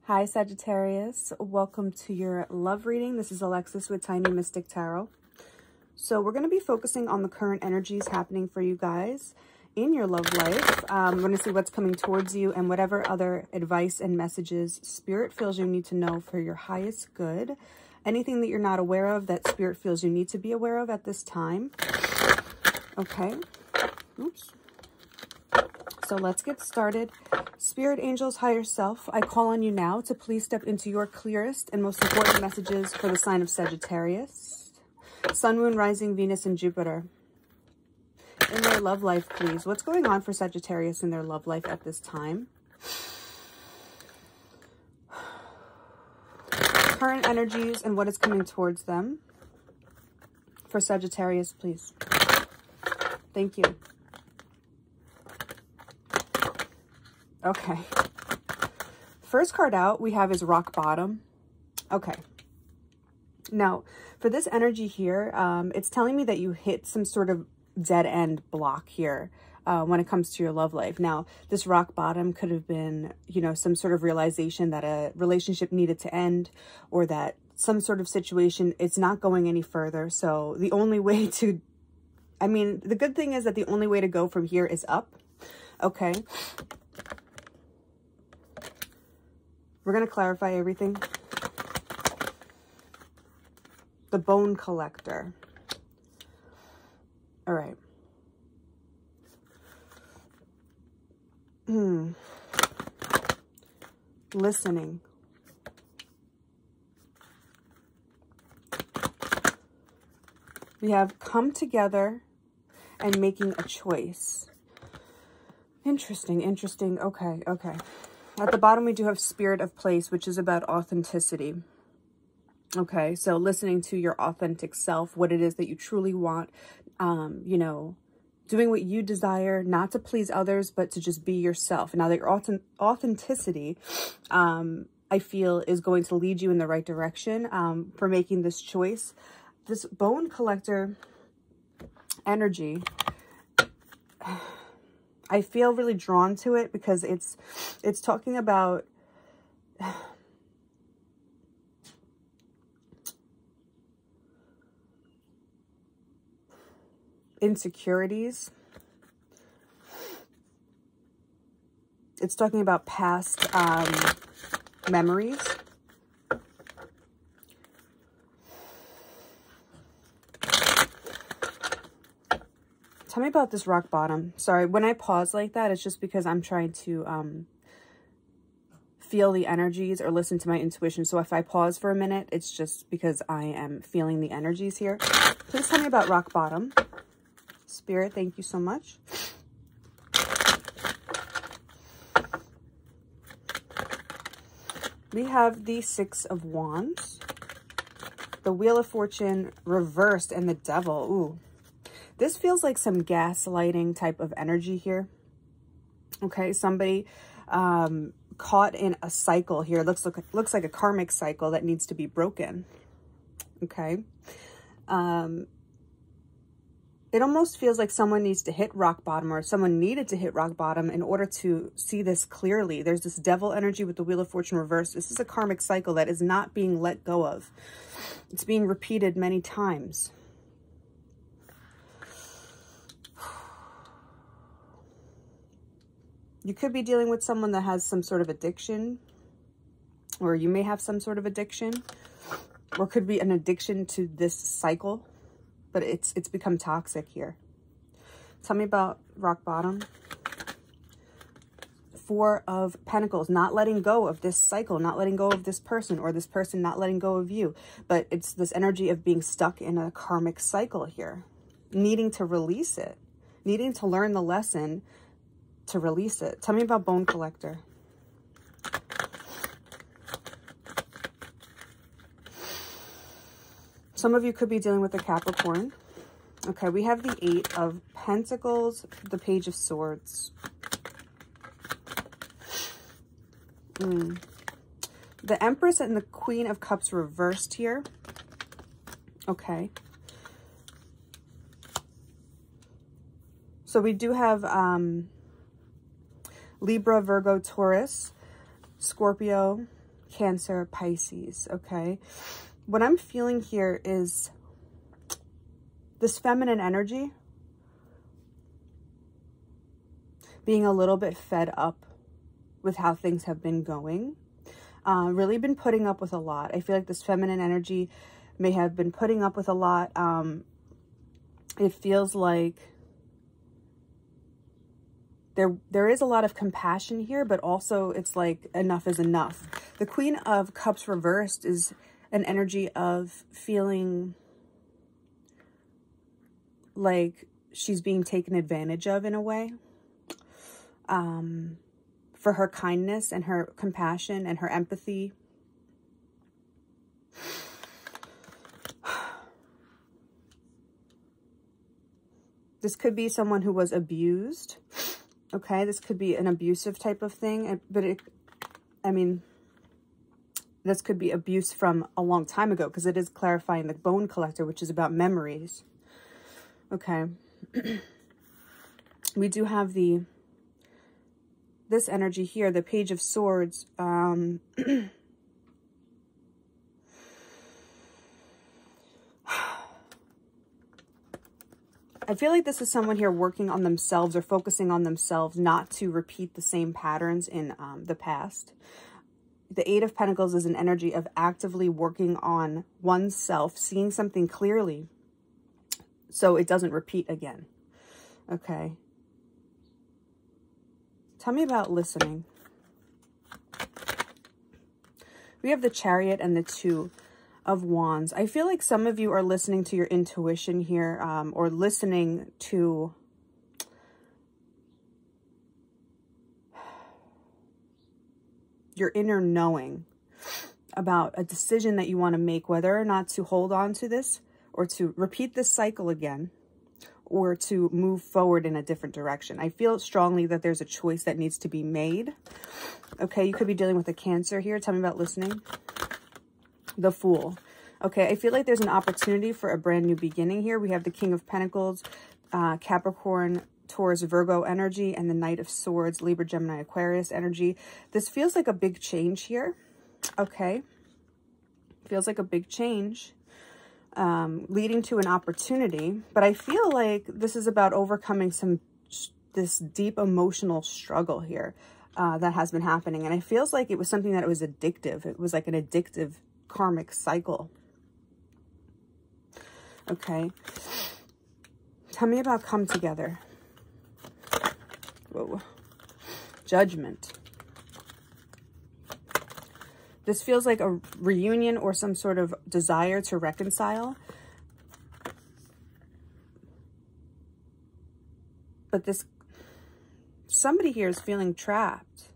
Hi Sagittarius, welcome to your love reading. This is Alexis with Tiny Mystic Tarot. So we're going to be focusing on the current energies happening for you guys in your love life. We're going to see what's coming towards you and whatever other advice and messages Spirit feels you need to know for your highest good. Anything that you're not aware of that Spirit feels you need to be aware of at this time. Okay. Oops. So let's get started. Spirit, angels, higher self, I call on you now to please step into your clearest and most important messages for the sign of Sagittarius. Sun, Moon, Rising, Venus, and Jupiter. In their love life, please. What's going on for Sagittarius in their love life at this time? Current energies and what is coming towards them. For Sagittarius, please. Thank you. Okay. First card out we have is rock bottom. Okay. Now, for this energy here, it's telling me that you hit some sort of dead end block here when it comes to your love life. Now, this rock bottom could have been, you know, some sort of realization that a relationship needed to end, or that some sort of situation, it's not going any further. So the only way to, I mean, the good thing is that the only way to go from here is up. Okay. We're going to clarify everything. The bone collector. All right. Listening. We have come together and making a choice. Interesting, interesting. Okay, okay. At the bottom, we do have spirit of place, which is about authenticity. Okay, so listening to your authentic self, what it is that you truly want, you know, doing what you desire, not to please others, but to just be yourself. Now, that your authenticity, I feel, is going to lead you in the right direction for making this choice. This bone collector energy, I feel really drawn to it because it's talking about insecurities. It's talking about past memories. Tell me about this rock bottom. Sorry, when I pause like that, it's just because I'm trying to feel the energies or listen to my intuition. So if I pause for a minute, it's just because I am feeling the energies here. Please tell me about rock bottom. Spirit, thank you so much. We have the Six of Wands, the Wheel of Fortune reversed, and the Devil. Ooh. This feels like some gaslighting type of energy here. Okay, somebody caught in a cycle here. Looks like a karmic cycle that needs to be broken. Okay. It almost feels like someone needs to hit rock bottom, or someone needed to hit rock bottom in order to see this clearly. There's this Devil energy with the Wheel of Fortune reversed. This is a karmic cycle that is not being let go of. It's being repeated many times. You could be dealing with someone that has some sort of addiction, or you may have some sort of addiction, or could be an addiction to this cycle, but it's become toxic here. Tell me about rock bottom. Four of Pentacles, not letting go of this cycle, not letting go of this person, or this person not letting go of you. But it's this energy of being stuck in a karmic cycle here, needing to release it, needing to learn the lesson to release it. Tell me about bone collector. Some of you could be dealing with a Capricorn. Okay, we have the Eight of Pentacles, the Page of Swords. The Empress and the Queen of Cups reversed here. Okay. So we do have Libra, Virgo, Taurus, Scorpio, Cancer, Pisces, okay? What I'm feeling here is this feminine energy being a little bit fed up with how things have been going. Really been putting up with a lot. I feel like this feminine energy may have been putting up with a lot. It feels like there is a lot of compassion here, but also it's like enough is enough. The Queen of Cups reversed is an energy of feeling like she's being taken advantage of in a way. For her kindness and her compassion and her empathy. This could be someone who was abused. Okay, this could be an abusive type of thing, but this could be abuse from a long time ago, because it is clarifying the Bone Collector, which is about memories. Okay. We do have this energy here, the Page of Swords. I feel like this is someone here working on themselves or focusing on themselves, not to repeat the same patterns in the past. The Eight of Pentacles is an energy of actively working on oneself, seeing something clearly so it doesn't repeat again. Okay. Tell me about listening. We have the Chariot and the Two of Wands. I feel like some of you are listening to your intuition here, or listening to your inner knowing about a decision that you want to make, whether or not to hold on to this or to repeat this cycle again, or to move forward in a different direction. I feel strongly that there's a choice that needs to be made. Okay, you could be dealing with a Cancer here. Tell me about listening. The Fool. Okay, I feel like there's an opportunity for a brand new beginning here. We have the King of Pentacles, Capricorn, Taurus, Virgo energy, and the Knight of Swords, Libra, Gemini, Aquarius energy. This feels like a big change here. Okay, feels like a big change. Leading to an opportunity, but I feel like this is about overcoming this deep emotional struggle here that has been happening, and it feels like it was something that was addictive. It was like an addictive karmic cycle. Okay, tell me about come together. Whoa. Judgment. This feels like a reunion or some sort of desire to reconcile. But somebody here is feeling trapped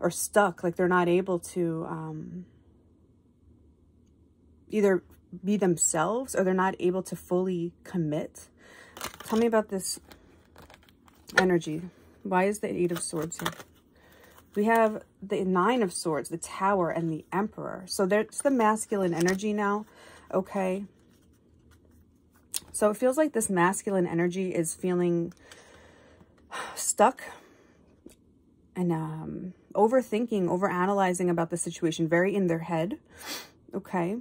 or stuck, like they're not able to either be themselves, or they're not able to fully commit. Tell me about this energy. Why is the Eight of Swords here? We have the Nine of Swords, the Tower, and the Emperor. So there's the masculine energy now, okay? So it feels like this masculine energy is feeling stuck and overthinking, overanalyzing about the situation, very in their head, okay?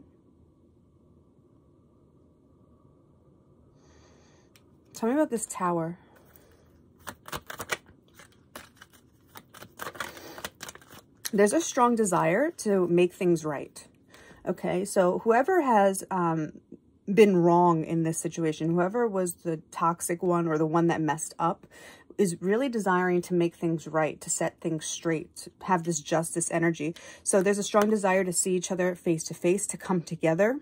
Tell me about this Tower. There's a strong desire to make things right. Okay, so whoever has been wrong in this situation, whoever was the toxic one or the one that messed up, is really desiring to make things right, to set things straight, to have this justice energy. So there's a strong desire to see each other face to face, to come together.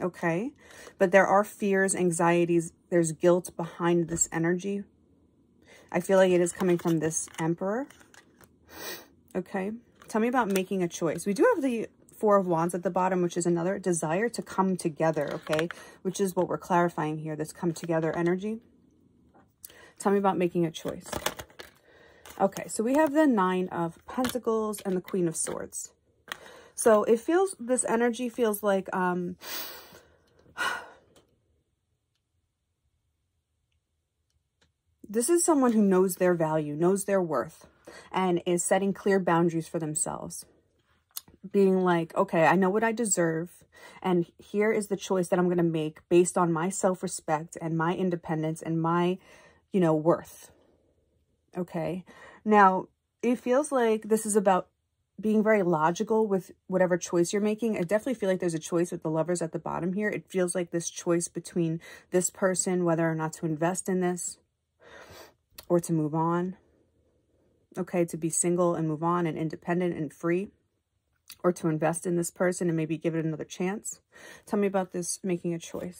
Okay, but there are fears, anxieties, there's guilt behind this energy. I feel like it is coming from this Emperor. Okay. Tell me about making a choice. We do have the Four of Wands at the bottom, which is another desire to come together, okay? Which is what we're clarifying here, this come together energy. Tell me about making a choice. Okay, so we have the Nine of Pentacles and the Queen of Swords. So it feels, this energy feels like, this is someone who knows their value, knows their worth, and is setting clear boundaries for themselves. being like, okay, I know what I deserve, and here is the choice that I'm going to make based on my self-respect and my independence and my, you know, worth. Okay. Now, it feels like this is about being very logical with whatever choice you're making. I definitely feel like there's a choice with the Lovers at the bottom here. It feels like this choice between this person, whether or not to invest in this or to move on. Okay, to be single and move on and independent and free, or to invest in this person and maybe give it another chance. Tell me about this making a choice.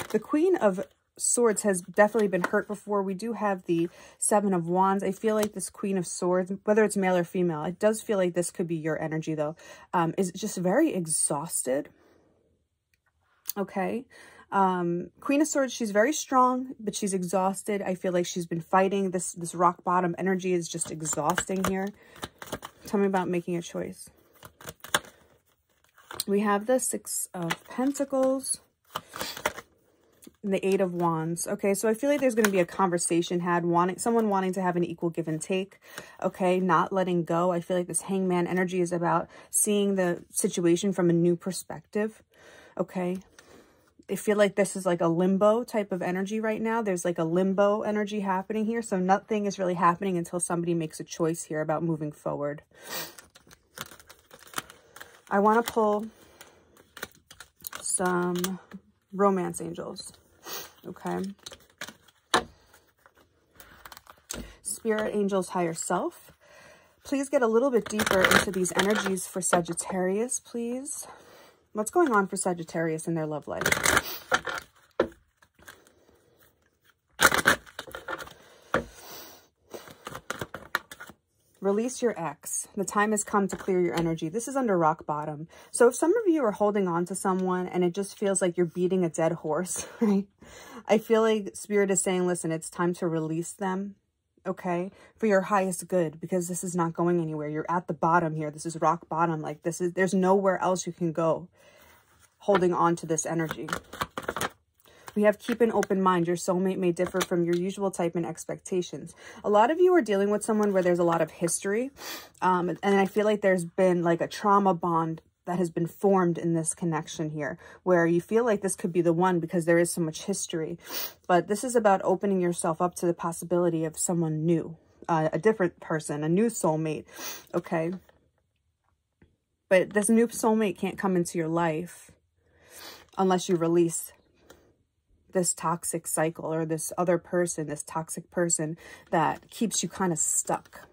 The Queen of Swords has definitely been hurt before. We do have the Seven of Wands. I feel like this Queen of Swords, whether it's male or female, it does feel like this could be your energy though, is just very exhausted. Okay. Queen of Swords, she's very strong, but she's exhausted. I feel like she's been fighting. This rock bottom energy is just exhausting here. Tell me about making a choice. We have the Six of Pentacles and the Eight of Wands. Okay, so I feel like there's going to be a conversation had, someone wanting to have an equal give and take. Okay, not letting go. I feel like this Hangman energy is about seeing the situation from a new perspective. Okay, I feel like this is like a limbo type of energy right now. There's like a limbo energy happening here. So nothing is really happening until somebody makes a choice here about moving forward. I want to pull some romance angels. Okay. Spirit angels, higher self. Please get a little bit deeper into these energies for Sagittarius, please. What's going on for Sagittarius in their love life? Release your ex. The time has come to clear your energy. This is under rock bottom. So if some of you are holding on to someone and it just feels like you're beating a dead horse, right? I feel like Spirit is saying, listen, it's time to release them. Okay, for your highest good, because this is not going anywhere. You're at the bottom here. This is rock bottom. Like there's nowhere else you can go holding on to this energy. We have keep an open mind. Your soulmate may differ from your usual type and expectations. A lot of you are dealing with someone where there's a lot of history. And I feel like there's been like a trauma bond that has been formed in this connection here, where you feel like this could be the one because there is so much history. But this is about opening yourself up to the possibility of someone new, a different person, a new soulmate. Okay. But this new soulmate can't come into your life unless you release this toxic cycle or this other person, this toxic person that keeps you kind of stuck.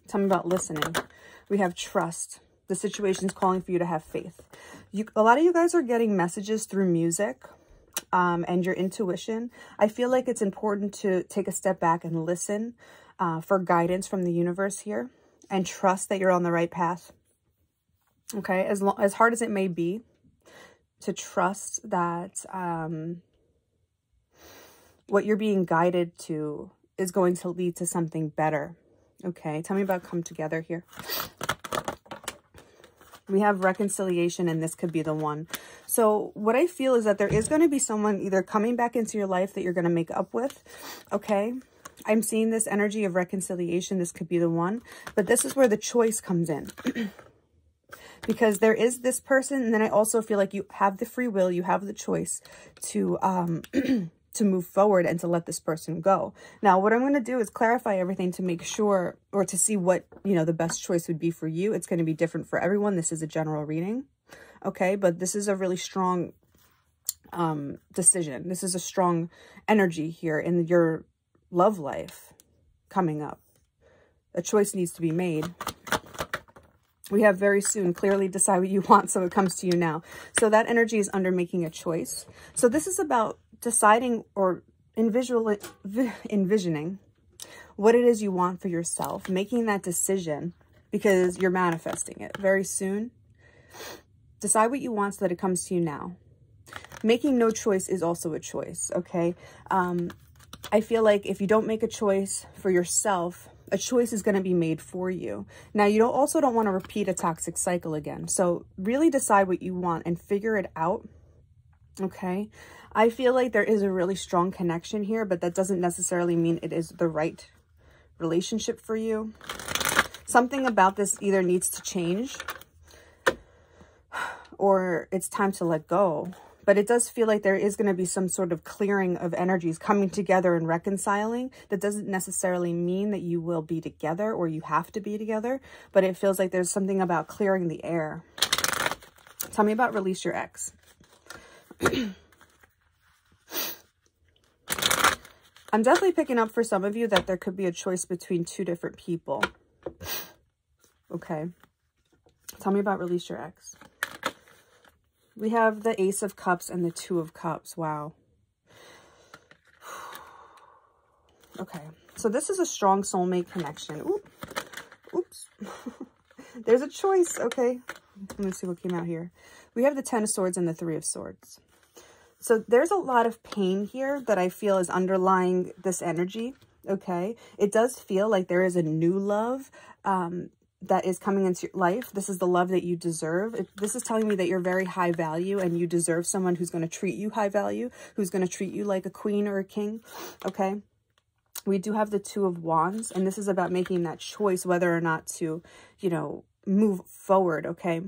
Tell me about listening. We have trust. The situation's calling for you to have faith. A lot of you guys are getting messages through music and your intuition. I feel like it's important to take a step back and listen for guidance from the universe here and trust that you're on the right path. Okay, as hard as it may be, to trust that what you're being guided to is going to lead to something better. Okay, tell me about come together here. We have reconciliation, and this could be the one. So what I feel is that there is going to be someone either coming back into your life that you're going to make up with. Okay, I'm seeing this energy of reconciliation. This could be the one, but this is where the choice comes in. Because there is this person, and then I also feel like you have the free will, you have the choice to to move forward and to let this person go. Now, what I'm going to do is clarify everything to make sure, or to see what, you know, the best choice would be for you. It's going to be different for everyone. This is a general reading. Okay, but this is a really strong decision. This is a strong energy here in your love life coming up. A choice needs to be made. We have very soon, clearly decide what you want, so it comes to you now. So that energy is under making a choice. So this is about deciding or envisioning what it is you want for yourself, making that decision because you're manifesting it very soon. Decide what you want so that it comes to you now. Making no choice is also a choice, okay? I feel like if you don't make a choice for yourself, a choice is going to be made for you. Now, you also don't want to repeat a toxic cycle again. So really decide what you want and figure it out. Okay. I feel like there is a really strong connection here, but that doesn't necessarily mean it is the right relationship for you. Something about this either needs to change or it's time to let go. But it does feel like there is going to be some sort of clearing of energies coming together and reconciling. That doesn't necessarily mean that you will be together or you have to be together, but it feels like there's something about clearing the air. Tell me about release your ex. I'm definitely picking up for some of you that there could be a choice between two different people. Okay. Tell me about release your ex. We have the Ace of Cups and the Two of Cups. Wow. Okay. So this is a strong soulmate connection. Oops. There's a choice. Okay. Let me see what came out here. We have the Ten of Swords and the Three of Swords. So there's a lot of pain here that I feel is underlying this energy. Okay. It does feel like there is a new love, that is coming into your life. This is the love that you deserve. This is telling me that you're very high value and you deserve someone who's going to treat you high value, who's going to treat you like a queen or a king. Okay. We do have the Two of Wands, and this is about making that choice whether or not to, you know, move forward. Okay.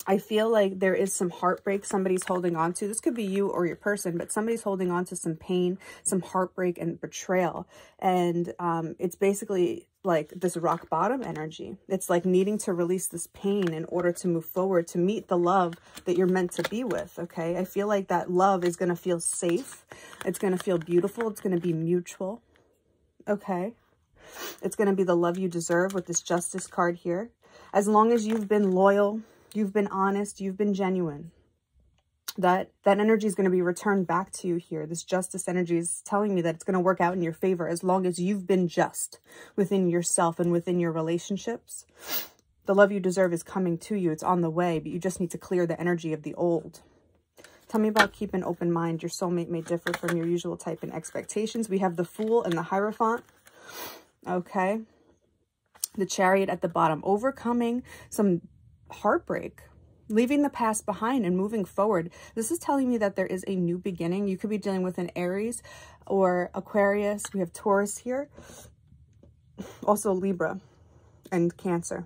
I feel like there is some heartbreak somebody's holding on to. This could be you or your person, but somebody's holding on to some pain, some heartbreak and betrayal. And it's basically like this rock bottom energy. It's like needing to release this pain in order to move forward, to meet the love that you're meant to be with. Okay. I feel like that love is going to feel safe. It's going to feel beautiful. It's going to be mutual. Okay. It's going to be the love you deserve with this Justice card here. As long as you've been loyal, you've been honest, you've been genuine, that energy is going to be returned back to you here. This Justice energy is telling me that it's going to work out in your favor as long as you've been just within yourself and within your relationships. The love you deserve is coming to you. It's on the way, but you just need to clear the energy of the old. Tell me about keep an open mind. Your soulmate may differ from your usual type and expectations. We have the Fool and the Hierophant. Okay. The Chariot at the bottom. Overcoming some heartbreak, leaving the past behind and moving forward. This is telling me that there is a new beginning. You could be dealing with an Aries or Aquarius. We have Taurus here. Also Libra and Cancer.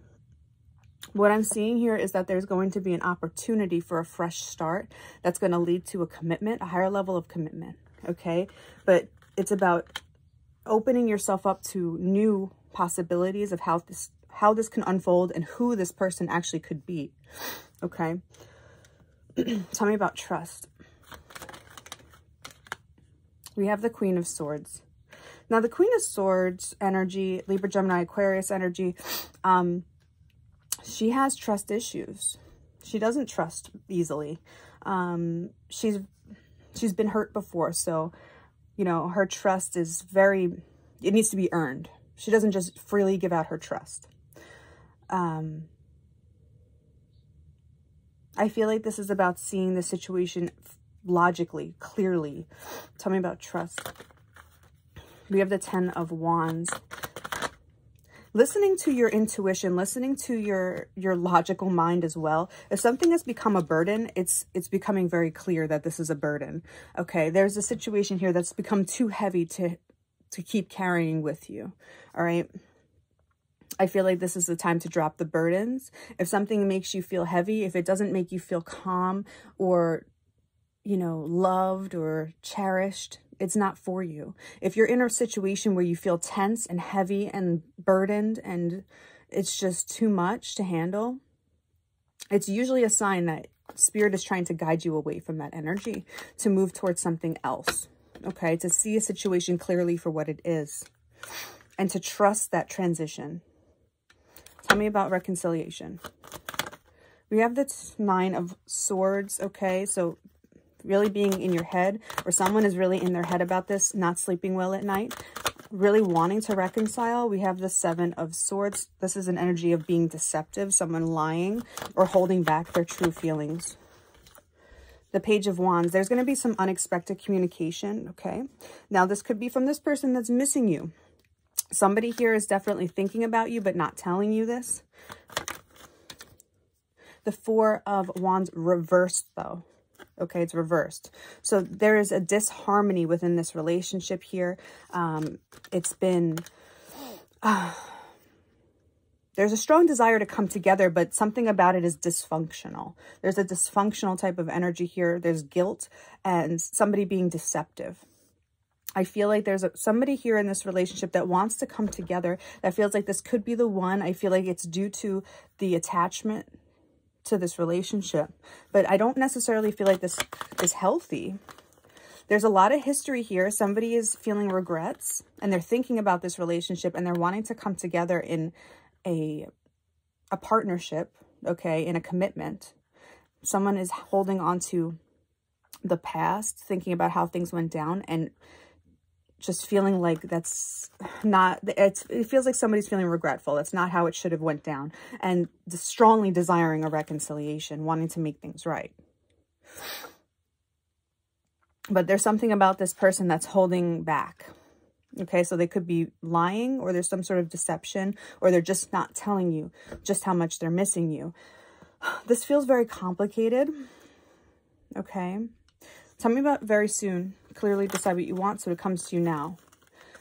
What I'm seeing here is that there's going to be an opportunity for a fresh start that's going to lead to a commitment, a higher level of commitment. Okay. But it's about opening yourself up to new possibilities of how this can unfold and who this person actually could be. Okay. Tell me about trust. We have the Queen of Swords. Now, the Queen of Swords energy, Libra, Gemini, Aquarius energy, she has trust issues. She doesn't trust easily. She's been hurt before. So, you know, her trust is it needs to be earned. She doesn't just freely give out her trust. I feel like this is about seeing the situation logically, clearly. Tell me about trust. We have the Ten of Wands. Listening to your intuition, listening to your logical mind as well. If something has become a burden, it's becoming very clear that this is a burden. Okay, there's a situation here that's become too heavy to keep carrying with you. All right. I feel like this is the time to drop the burdens. If something makes you feel heavy, if it doesn't make you feel calm or, you know, loved or cherished, it's not for you. If you're in a situation where you feel tense and heavy and burdened and it's just too much to handle, it's usually a sign that Spirit is trying to guide you away from that energy to move towards something else. Okay, to see a situation clearly for what it is and to trust that transition. Tell me about reconciliation. We have the Nine of Swords, okay? So really being in your head, or someone is really in their head about this, not sleeping well at night, really wanting to reconcile. We have the Seven of Swords. This is an energy of being deceptive, someone lying or holding back their true feelings. The Page of Wands. There's going to be some unexpected communication, okay? Now, this could be from this person that's missing you. Somebody here is definitely thinking about you, but not telling you this. The Four of Wands reversed, though. Okay, it's reversed. So there is a disharmony within this relationship here. It's been... There's a strong desire to come together, but something about it is dysfunctional. There's a dysfunctional type of energy here. There's guilt and somebody being deceptive. I feel like there's somebody here in this relationship that wants to come together, that feels like this could be the one. I feel like it's due to the attachment to this relationship, but I don't necessarily feel like this is healthy. There's a lot of history here. Somebody is feeling regrets and they're thinking about this relationship and they're wanting to come together in a partnership, okay, in a commitment. Someone is holding on to the past, thinking about how things went down, and just feeling like that's not, it feels like somebody's feeling regretful. That's not how it should have went down, and strongly desiring a reconciliation, wanting to make things right. But there's something about this person that's holding back. Okay, so they could be lying, or there's some sort of deception, or they're just not telling you just how much they're missing you. This feels very complicated. Okay, tell me about very soon. Clearly decide what you want, so it comes to you now.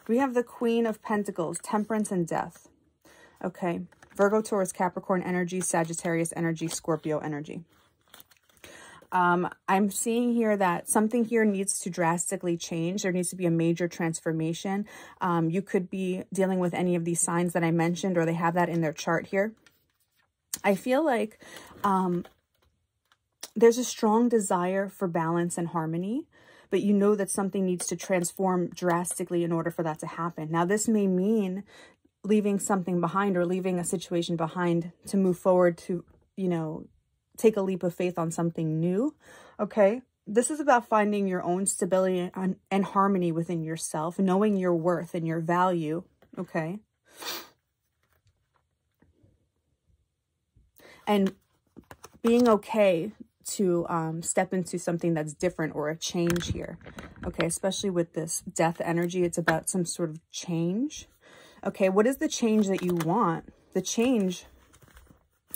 We have the Queen of Pentacles, Temperance and Death. Okay, Virgo, Taurus, Capricorn energy, Sagittarius energy, Scorpio energy. I'm seeing here that something here needs to drastically change. There needs to be a major transformation. You could be dealing with any of these signs that I mentioned, or they have that in their chart here. I feel like there's a strong desire for balance and harmony, but you know that something needs to transform drastically in order for that to happen. Now, this may mean leaving something behind, or leaving a situation behind to move forward to, you know, take a leap of faith on something new. Okay, this is about finding your own stability and harmony within yourself, knowing your worth and your value. Okay, and being okay to step into something that's different, or a change here. Okay, especially with this death energy, it's about some sort of change. Okay, what is the change that you want? The change,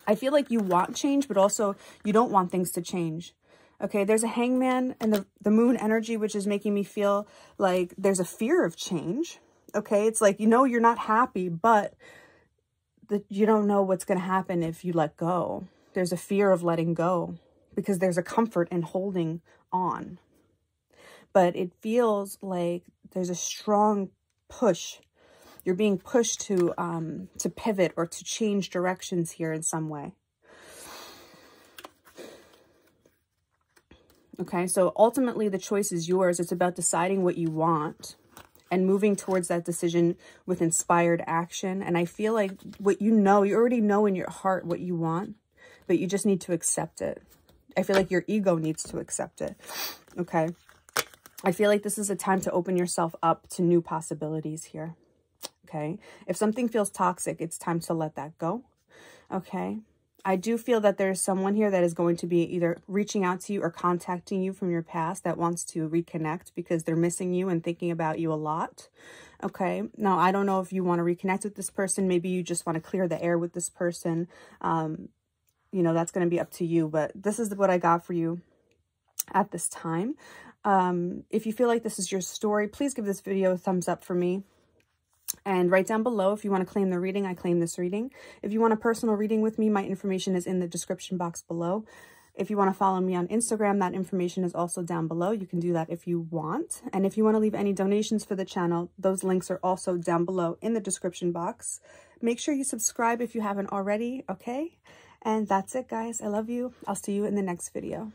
I feel like you want change, but also you don't want things to change. Okay, there's a Hangman and the Moon energy, which is making me feel like there's a fear of change. Okay, it's like, you know, you're not happy, but you don't know what's going to happen if you let go. There's a fear of letting go because there's a comfort in holding on. But it feels like there's a strong push. You're being pushed to pivot or to change directions here in some way. Okay, so ultimately the choice is yours. It's about deciding what you want and moving towards that decision with inspired action. And I feel like what you know, you already know in your heart what you want, but you just need to accept it. I feel like your ego needs to accept it. Okay, I feel like this is a time to open yourself up to new possibilities here. Okay, if something feels toxic, it's time to let that go. Okay, I do feel that there's someone here that is going to be either reaching out to you or contacting you from your past that wants to reconnect because they're missing you and thinking about you a lot. Okay, now I don't know if you want to reconnect with this person. Maybe you just want to clear the air with this person. You know, that's going to be up to you, but this is what I got for you at this time. If you feel like this is your story, please give this video a thumbs up for me. And write down below if you want to claim the reading. I claim this reading. If you want a personal reading with me, my information is in the description box below. If you want to follow me on Instagram, that information is also down below. You can do that if you want. And if you want to leave any donations for the channel, those links are also down below in the description box. Make sure you subscribe if you haven't already, okay? And that's it, guys. I love you. I'll see you in the next video.